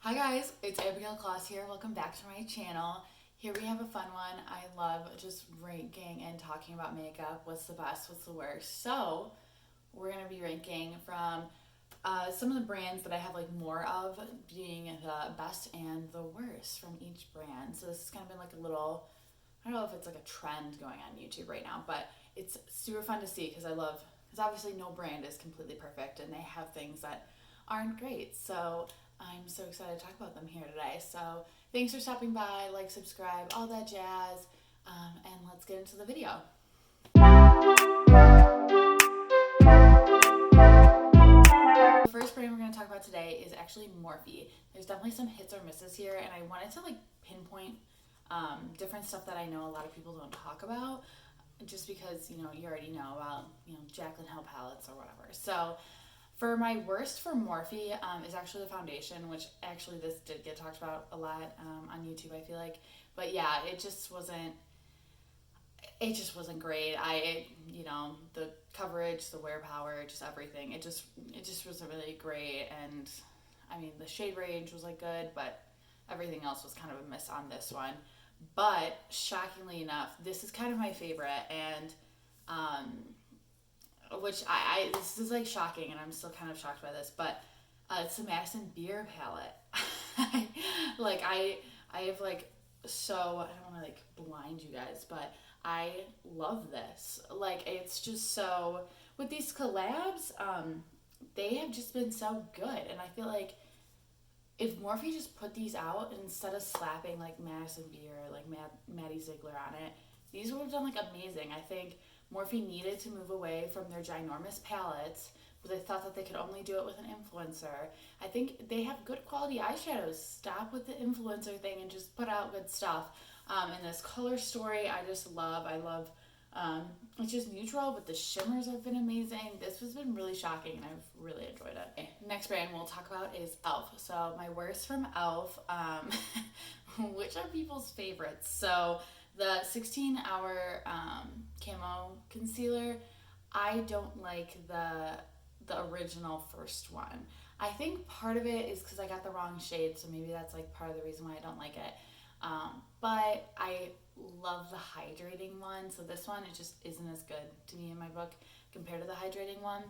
Hi guys, it's Abigail Kloss here. Welcome back to my channel. Here we have a fun one. I love just ranking and talking about makeup. What's the best, what's the worst. So we're going to be ranking from some of the brands that I have like more of being the best and the worst from each brand. So this has kind of been like a little, I don't know if it's like a trend going on YouTube right now, but it's super fun to see because because obviously no brand is completely perfect and they have things that aren't great. So I'm so excited to talk about them here today. So thanks for stopping by, like, subscribe, all that jazz, and let's get into the video. The first brand we're going to talk about today is actually Morphe. There's definitely some hits or misses here, and I wanted to like pinpoint different stuff that I know a lot of people don't talk about, just because you already know about Jaclyn Hill palettes or whatever. So for my worst for Morphe is actually the foundation, which actually this did get talked about a lot on YouTube, I feel like. But yeah, it just wasn't great. The coverage, the wear power, just everything. It just wasn't really great. And I mean, the shade range was like good, but everything else was kind of a miss on this one. But shockingly enough, this is kind of my favorite, and which this is like shocking, and I'm still kind of shocked by this, but it's the Madison Beer palette. I have like, so I don't want to like blind you guys, but I love this. Like, it's just so, with these collabs, they have just been so good, and I feel like if Morphe just put these out instead of slapping like Madison Beer or like Maddie Ziegler on it, these would have done like amazing. I think Morphe needed to move away from their ginormous palettes, but they thought that they could only do it with an influencer. I think they have good quality eyeshadows. Stop with the influencer thing and just put out good stuff. And this color story, I just love. I love. It's just neutral, but the shimmers have been amazing. This has been really shocking, and I've really enjoyed it. Okay, next brand we'll talk about is ELF. So my worst from ELF, which are people's favorites. So the 16-hour camo concealer, I don't like the original first one. I think part of it is because I got the wrong shade, so maybe that's like part of the reason why I don't like it. But I love the hydrating one, so this one, it just isn't as good to me in my book compared to the hydrating one.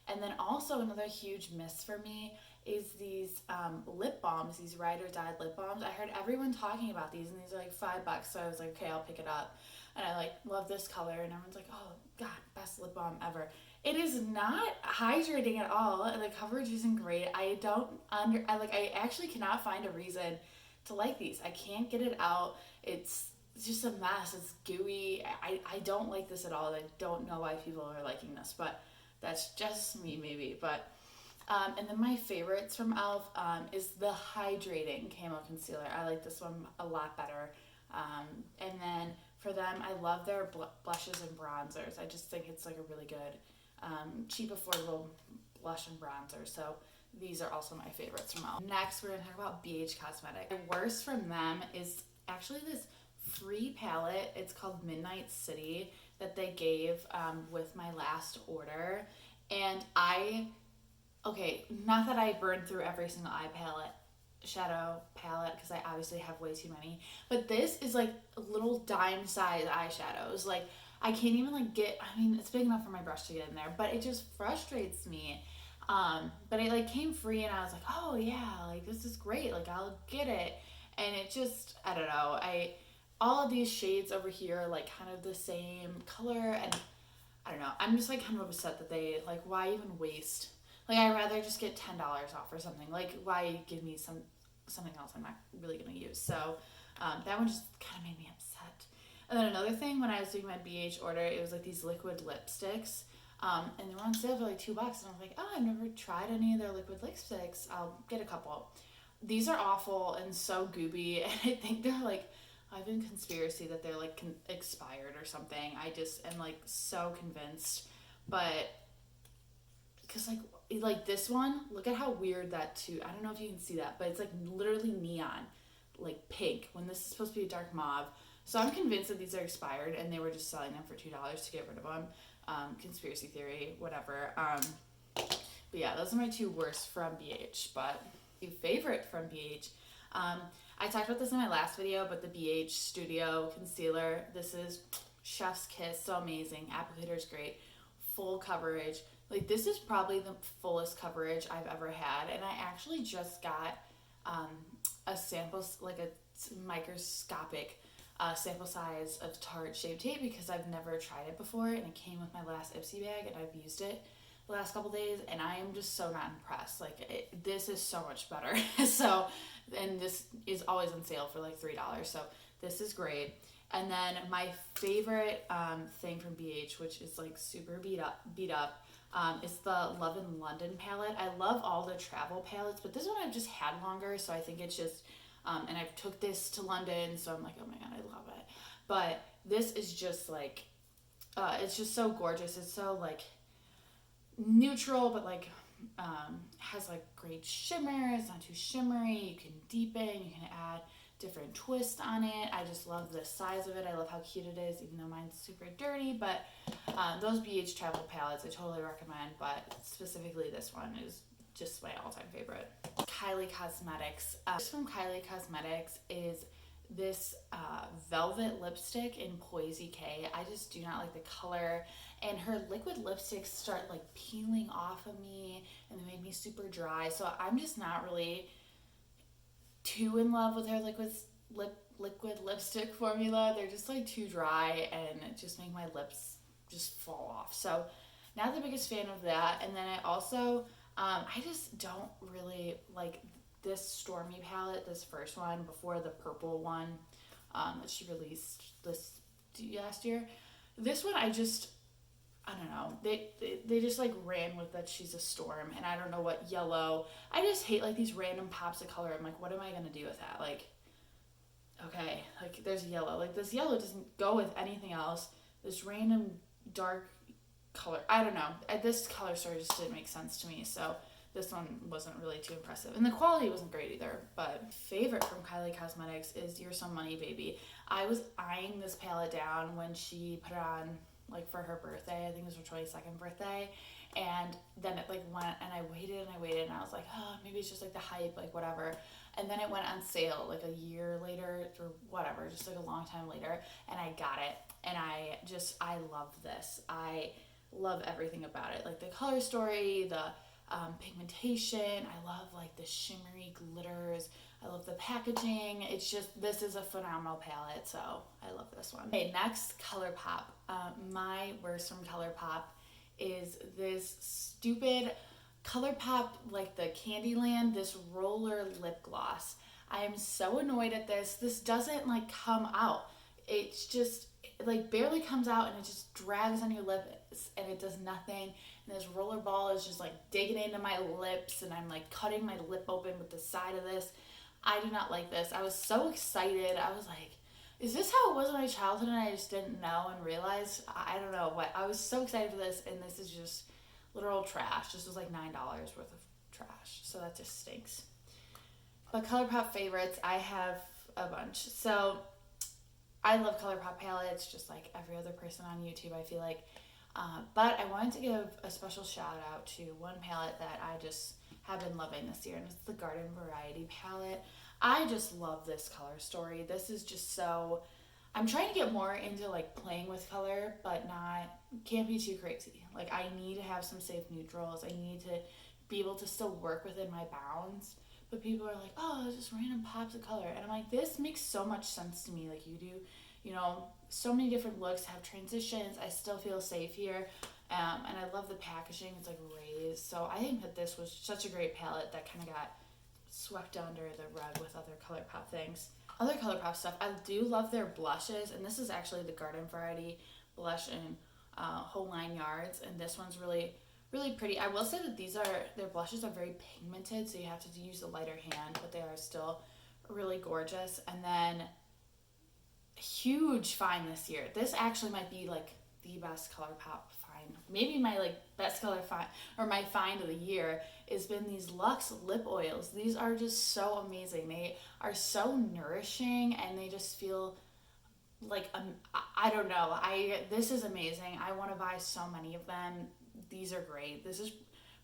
And then also another huge miss for me is these lip balms, these ride or die lip balms. I heard everyone talking about these, and these are like $5, so I was like, okay, I'll pick it up. And I like love this color, and everyone's like, oh god, best lip balm ever. It is not hydrating at all, and the coverage isn't great. I actually cannot find a reason to like these. I can't get it out. It's just a mess. It's gooey. I don't like this at all. I don't know why people are liking this, but that's just me maybe. But and then my favorites from ELF is the hydrating camo concealer. I like this one a lot better. And then for them, I love their blushes and bronzers. I just think it's like a really good, cheap, affordable blush and bronzer. So these are also my favorites from ELF. Next, we're going to talk about BH Cosmetics. The worst from them is actually this free palette. It's called Midnight City that they gave with my last order. And not that I burned through every single shadow palette, because I obviously have way too many, but this is like little dime size eyeshadows. Like, I can't even like it's big enough for my brush to get in there, but it just frustrates me. But it like came free, and I was like, oh yeah, like this is great, like I'll get it. And it just, I don't know, all of these shades over here are like kind of the same color, and I don't know, I'm just like kind of upset that they, like, why even waste? Like, I'd rather just get $10 off or something. Like, why give me something else I'm not really gonna use? So that one just kind of made me upset. And then another thing, when I was doing my BH order, it was like these liquid lipsticks, and they were on sale for like $2, and I was like, oh, I've never tried any of their liquid lipsticks. I'll get a couple. These are awful and so gooby, and I think they're like, I've been conspiracy that they're like expired or something. I just am like so convinced, but because like this one, look at how weird that too. I don't know if you can see that, but it's like literally neon, like pink, when this is supposed to be a dark mauve. So I'm convinced that these are expired, and they were just selling them for $2 to get rid of them. Conspiracy theory, whatever. But yeah, those are my two worst from BH. But favorite from BH. I talked about this in my last video, but the BH Studio Concealer, this is chef's kiss, so amazing. Applicator is great, full coverage. Like, this is probably the fullest coverage I've ever had, and I actually just got a sample, like a microscopic sample size of Tarte Shape Tape because I've never tried it before, and it came with my last Ipsy bag, and I've used it the last couple days, and I am just so not impressed. Like, this is so much better. So, and this is always on sale for like $3, so this is great. And then my favorite thing from BH, which is like super beat up, is the Love in London palette. I love all the travel palettes, but this one I've just had longer, so I think it's just, and I took this to London, so I'm like, oh my god, I love it. But this is just like, it's just so gorgeous. It's so like neutral, but like has like great shimmer. It's not too shimmery. You can deepen, you can add different twists on it. I just love the size of it. I love how cute it is, even though mine's super dirty. But those BH travel palettes I totally recommend, but specifically this one is just my all-time favorite. Kylie Cosmetics. This from Kylie Cosmetics is this velvet lipstick in Poisey K. I just do not like the color, and her liquid lipsticks start like peeling off of me, and they make me super dry. So I'm just not really too in love with her liquid lipstick formula. They're just like too dry and it just make my lips just fall off. So not the biggest fan of that. And then I also I just don't really like this Stormy palette, this first one before the purple one that she released last year. This one I don't know. They just like ran with that she's a storm, and I don't know what yellow. I just hate like these random pops of color. I'm like, what am I gonna do with that? Like, okay, like there's yellow. Like this yellow doesn't go with anything else. This random dark color. I don't know. This color story just didn't make sense to me. So this one wasn't really too impressive, and the quality wasn't great either. But favorite from Kylie Cosmetics is You're So Money Baby. I was eyeing this palette down when she put it on like for her birthday. I think it was her 22nd birthday, and then it like went, and I waited and I was like, oh, maybe it's just like the hype, like whatever. And then it went on sale like a year later or whatever, just like a long time later, and I got it, and I love this. I love everything about it, like the color story, the pigmentation. I love like the shimmery glitters. I love the packaging. It's just, this is a phenomenal palette, so I love this one. Okay, next, Colourpop. My worst from Colourpop is this stupid Colourpop, like the Candyland, this roller lip gloss. I am so annoyed at this. This doesn't like come out. It's just, it like barely comes out, and it just drags on your lips, and it does nothing. And this roller ball is just like digging into my lips, and I'm like cutting my lip open with the side of this. I do not like this. I was so excited. I was like, is this how it was in my childhood and I just didn't know and realize? I don't know what. I was so excited for this, and this is just literal trash. This was like $9 worth of trash. So that just stinks. But Colourpop favorites, I have a bunch. So I love Colourpop palettes just like every other person on YouTube, I feel like. But I wanted to give a special shout out to one palette that I just have been loving this year, and it's the Garden Variety palette. I just love this color story. This is just so, I'm trying to get more into like playing with color, but can't be too crazy. Like I need to have some safe neutrals. I need to be able to still work within my bounds. But people are like, oh, it's just random pops of color. And I'm like, this makes so much sense to me. Like you do, you know, so many different looks, have transitions. I still feel safe here. And I love the packaging. It's like raised. So I think that this was such a great palette that kind of got swept under the rug with other Colourpop things. Other Colourpop stuff, I do love their blushes. And this is actually the Garden Variety blush in Whole 9 Yards. And this one's really, really pretty. I will say that their blushes are very pigmented, so you have to use a lighter hand, but they are still really gorgeous. And then huge find this year. This actually might be like the best Colourpop find. Maybe my like best color find, or my find of the year, has been these Luxe lip oils. These are just so amazing. They are so nourishing, and they just feel like I don't know. This is amazing. I want to buy so many of them. These are great. This is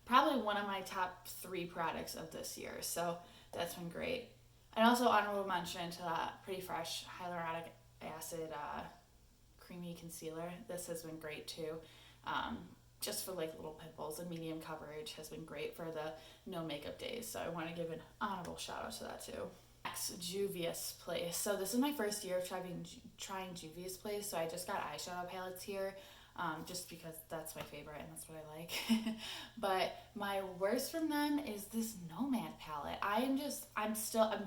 probably one of my top 3 products of this year. So that's been great. And also honorable mention to that Pretty Fresh Hyaluronic Acid Creamy Concealer. This has been great too. Just for like little pimples, and medium coverage has been great for the no makeup days. So I want to give an honorable shout out to that too. Next, Juvia's Place. So this is my first year of trying Juvia's Place. So I just got eyeshadow palettes here. Just because that's my favorite and that's what I like. But my worst from them is this Nomad palette. I'm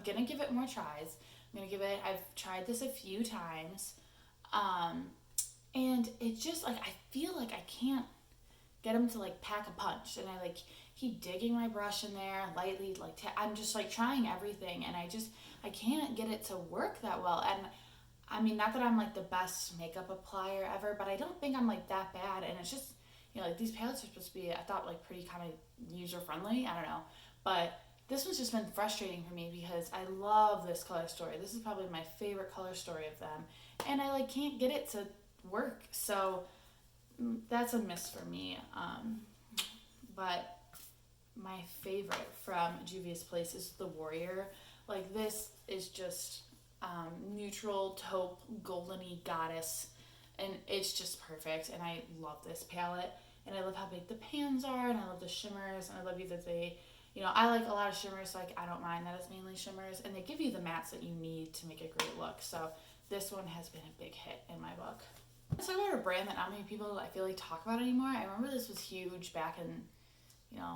gonna give it more tries. I've tried this a few times. And it's just like, I feel like I can't get them to like pack a punch, and I like keep digging my brush in there lightly, like I'm just like trying everything, and I can't get it to work that well. And I mean, not that I'm like the best makeup applier ever, but I don't think I'm like that bad. And it's just, you know, like these palettes are supposed to be, I thought, like pretty kind of user friendly. I don't know, but this one's just been frustrating for me because I love this color story. This is probably my favorite color story of them, and I like can't get it to work. So that's a miss for me. But my favorite from Juvia's Place is the Warrior. Like, this is just neutral taupe goldeny goddess, and it's just perfect. And I love this palette, and I love how big the pans are, and I love the shimmers, and I love that they, you know, I like a lot of shimmers, so like I don't mind that it's mainly shimmers, and they give you the mattes that you need to make a great look. So this one has been a big hit in my book. Let's talk about a brand that not many people, I feel like, talk about anymore. I remember this was huge back in, you know,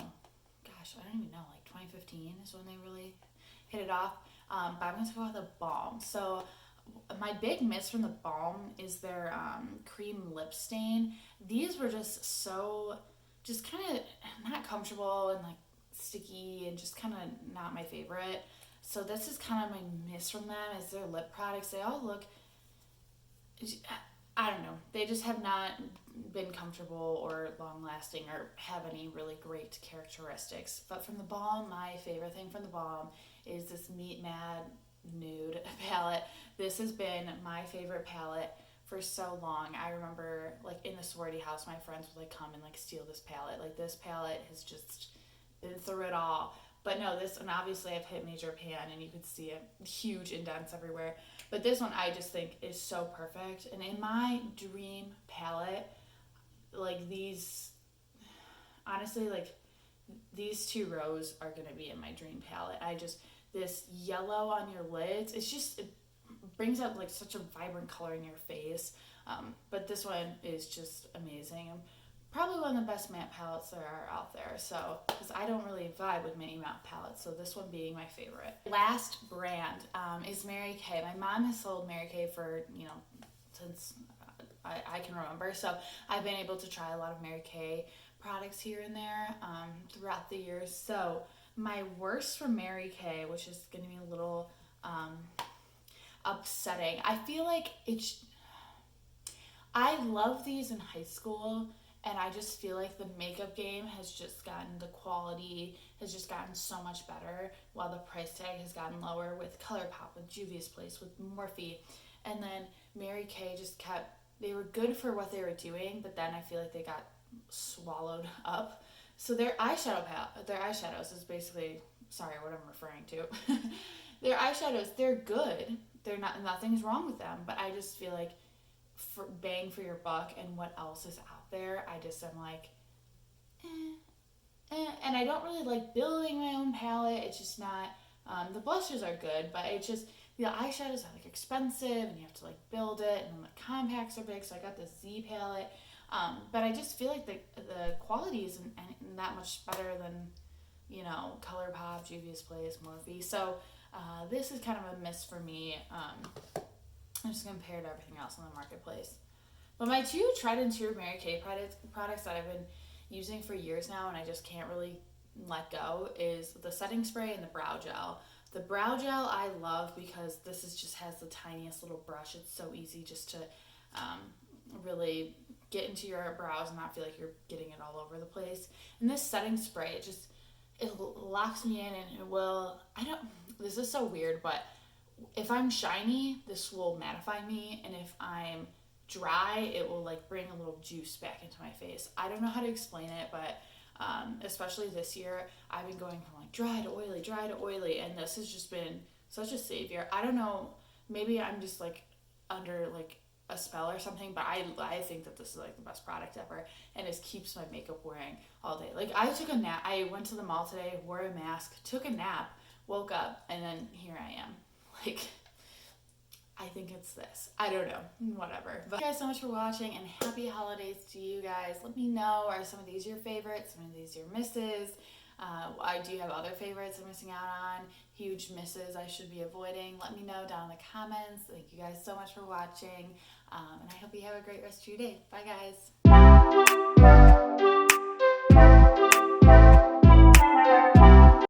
gosh, I don't even know, like 2015 is when they really hit it off. But I'm going to talk about the Balm. So my big miss from the Balm is their cream lip stain. These were just kind of not comfortable and like sticky and just kind of not my favorite. So this is kind of my miss from them, is their lip products. They all look, I don't know, they just have not been comfortable or long lasting or have any really great characteristics. But from the Balm, my favorite thing from the Balm is this Meat Mad Nude palette. This has been my favorite palette for so long. I remember like in the sorority house, my friends would like come and like steal this palette. Like, this palette has just been through it all. But no, this one, obviously I've hit major pan and you could see it, huge indents everywhere. But this one I just think is so perfect. And in my dream palette, like these, honestly, like these 2 rows are going to be in my dream palette. This yellow on your lids, it brings out like such a vibrant color in your face. But this one is just amazing. Probably one of the best matte palettes that are out there. So, because I don't really vibe with many matte palettes, so this one being my favorite. Last brand is Mary Kay. My mom has sold Mary Kay for, you know, since I can remember. So I've been able to try a lot of Mary Kay products here and there throughout the years. So my worst from Mary Kay, which is going to be a little upsetting. I feel like I love these in high school, and I just feel like the makeup game has just gotten, the quality has just gotten so much better, while the price tag has gotten lower with Colourpop, with Juvia's Place, with Morphe. And then Mary Kay they were good for what they were doing, but then I feel like they got swallowed up. So their eyeshadows is basically, sorry, what I'm referring to. Their eyeshadows, they're good. Nothing's wrong with them, but I just feel like for bang for your buck and what else is out there, I just am like, and I don't really like building my own palette. It's just not, the blushes are good, but it's just, the eyeshadows are like expensive and you have to like build it, and then the compacts are big, so I got the Z palette. But I just feel like the quality isn't that much better than, you know, Colourpop, Juvia's Place, Morphe. So this is kind of a miss for me, just compared to everything else in the marketplace. But my 2 tried and true Mary Kay products that I've been using for years now, and I just can't really let go, is the setting spray and the brow gel. The brow gel I love because this just has the tiniest little brush. It's so easy just to really get into your brows and not feel like you're getting it all over the place. And this setting spray, it locks me in, and this is so weird, but if I'm shiny, this will mattify me, and if I'm dry, it will like bring a little juice back into my face. I don't know how to explain it, but Especially this year, I've been going from like dry to oily, and this has just been such a savior. I don't know, maybe I'm just like under like a spell or something, but I think that this is like the best product ever, and it keeps my makeup wearing all day. Like I took a nap, I went to the mall today, wore a mask, took a nap, woke up, and then here I am. Like, I think it's this. I don't know. Whatever. But thank you guys so much for watching, and happy holidays to you guys. Let me know, are some of these your favorites? Some of these your misses? Do you have other favorites I'm missing out on? Huge misses I should be avoiding? Let me know down in the comments. Thank you guys so much for watching. And I hope you have a great rest of your day. Bye, guys.